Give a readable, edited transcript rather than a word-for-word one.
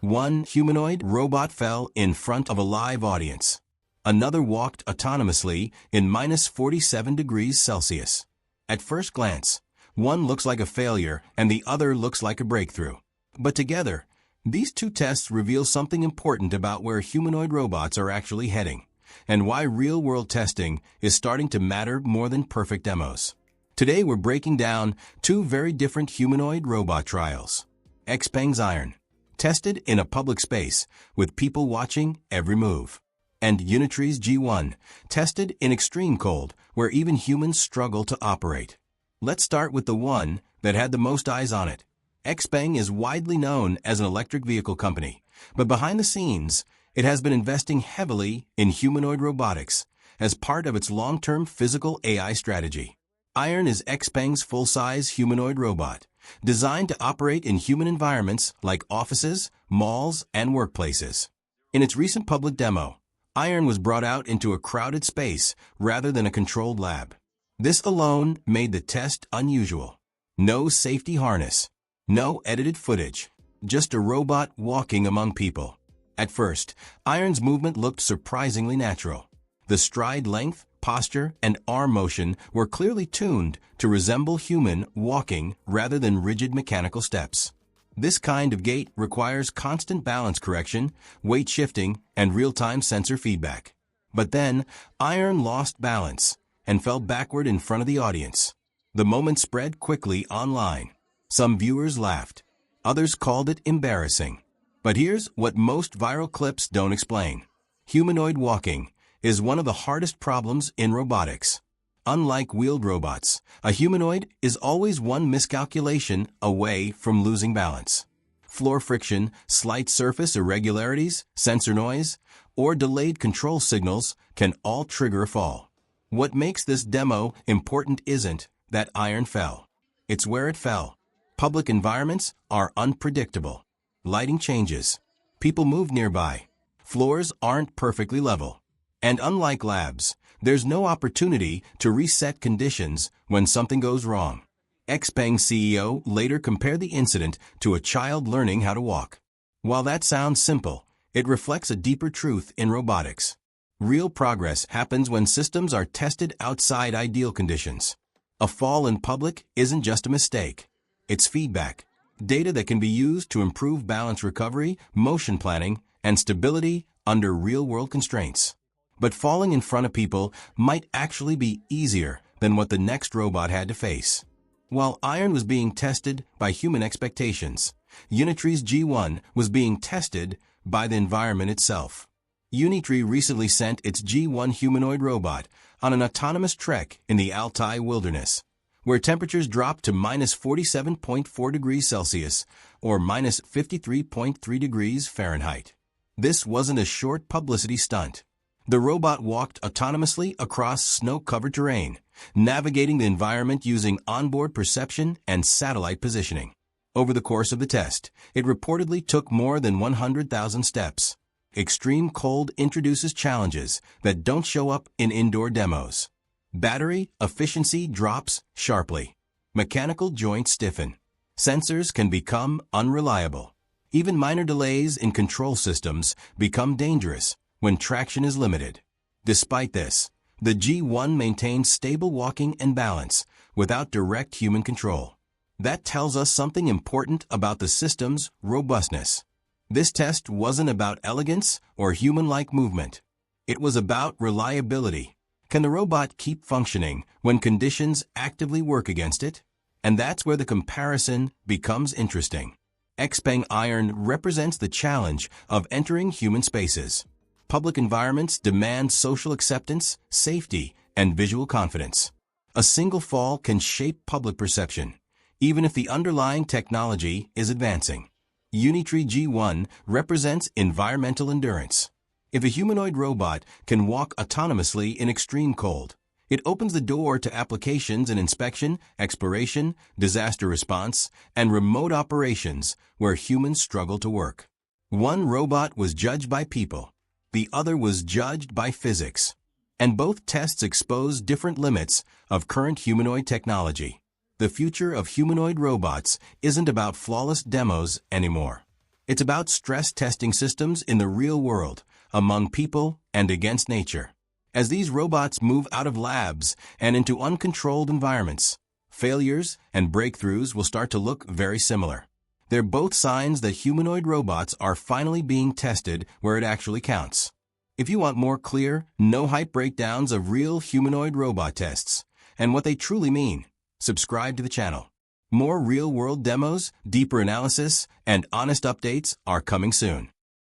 One humanoid robot fell in front of a live audience. Another walked autonomously in minus 47 degrees Celsius. At first glance, one looks like a failure and the other looks like a breakthrough. But together, these two tests reveal something important about where humanoid robots are actually heading, and why real-world testing is starting to matter more than perfect demos. Today we're breaking down two very different humanoid robot trials. XPeng's Iron, tested in a public space with people watching every move. And Unitree's G1, tested in extreme cold where even humans struggle to operate. Let's start with the one that had the most eyes on it. XPeng is widely known as an electric vehicle company, but behind the scenes, it has been investing heavily in humanoid robotics as part of its long-term physical AI strategy. Iron is XPeng's full-size humanoid robot, designed to operate in human environments like offices, malls, and workplaces. In its recent public demo, Iron was brought out into a crowded space rather than a controlled lab. This alone made the test unusual. No safety harness. No edited footage, just a robot walking among people. At first, Iron's movement looked surprisingly natural. The stride length, posture, and arm motion were clearly tuned to resemble human walking rather than rigid mechanical steps. This kind of gait requires constant balance correction, weight shifting, and real-time sensor feedback. But then, Iron lost balance and fell backward in front of the audience. The moment spread quickly online. Some viewers laughed. Others called it embarrassing. But here's what most viral clips don't explain. Humanoid walking is one of the hardest problems in robotics. Unlike wheeled robots, a humanoid is always one miscalculation away from losing balance. Floor friction, slight surface irregularities, sensor noise, or delayed control signals can all trigger a fall. What makes this demo important isn't that Iron fell. It's where it fell. Public environments are unpredictable. Lighting changes. People move nearby. Floors aren't perfectly level. And unlike labs, there's no opportunity to reset conditions when something goes wrong. XPeng CEO later compared the incident to a child learning how to walk. While that sounds simple, it reflects a deeper truth in robotics. Real progress happens when systems are tested outside ideal conditions. A fall in public isn't just a mistake. It's feedback, data that can be used to improve balance recovery, motion planning, and stability under real-world constraints. But falling in front of people might actually be easier than what the next robot had to face. While Iron was being tested by human expectations, Unitree's G1 was being tested by the environment itself. Unitree recently sent its G1 humanoid robot on an autonomous trek in the Altai wilderness, where temperatures dropped to minus 47.4 degrees Celsius or minus 53.3 degrees Fahrenheit. This wasn't a short publicity stunt. The robot walked autonomously across snow-covered terrain, navigating the environment using onboard perception and satellite positioning. Over the course of the test, it reportedly took more than 100,000 steps. Extreme cold introduces challenges that don't show up in indoor demos. Battery efficiency drops sharply. Mechanical joints stiffen. Sensors can become unreliable. Even minor delays in control systems become dangerous when traction is limited. Despite this, the G1 maintains stable walking and balance without direct human control. That tells us something important about the system's robustness. This test wasn't about elegance or human-like movement. It was about reliability. Can the robot keep functioning when conditions actively work against it? And that's where the comparison becomes interesting. XPeng Iron represents the challenge of entering human spaces. Public environments demand social acceptance, safety, and visual confidence. A single fall can shape public perception, even if the underlying technology is advancing. Unitree G1 represents environmental endurance. If a humanoid robot can walk autonomously in extreme cold, it opens the door to applications in inspection, exploration, disaster response, and remote operations where humans struggle to work. One robot was judged by people. The other was judged by physics. And both tests expose different limits of current humanoid technology. The future of humanoid robots isn't about flawless demos anymore. It's about stress testing systems in the real world, among people and against nature. As these robots move out of labs and into uncontrolled environments, failures and breakthroughs will start to look very similar. They're both signs that humanoid robots are finally being tested where it actually counts. If you want more clear, no-hype breakdowns of real humanoid robot tests and what they truly mean, subscribe to the channel. More real-world demos, deeper analysis, and honest updates are coming soon.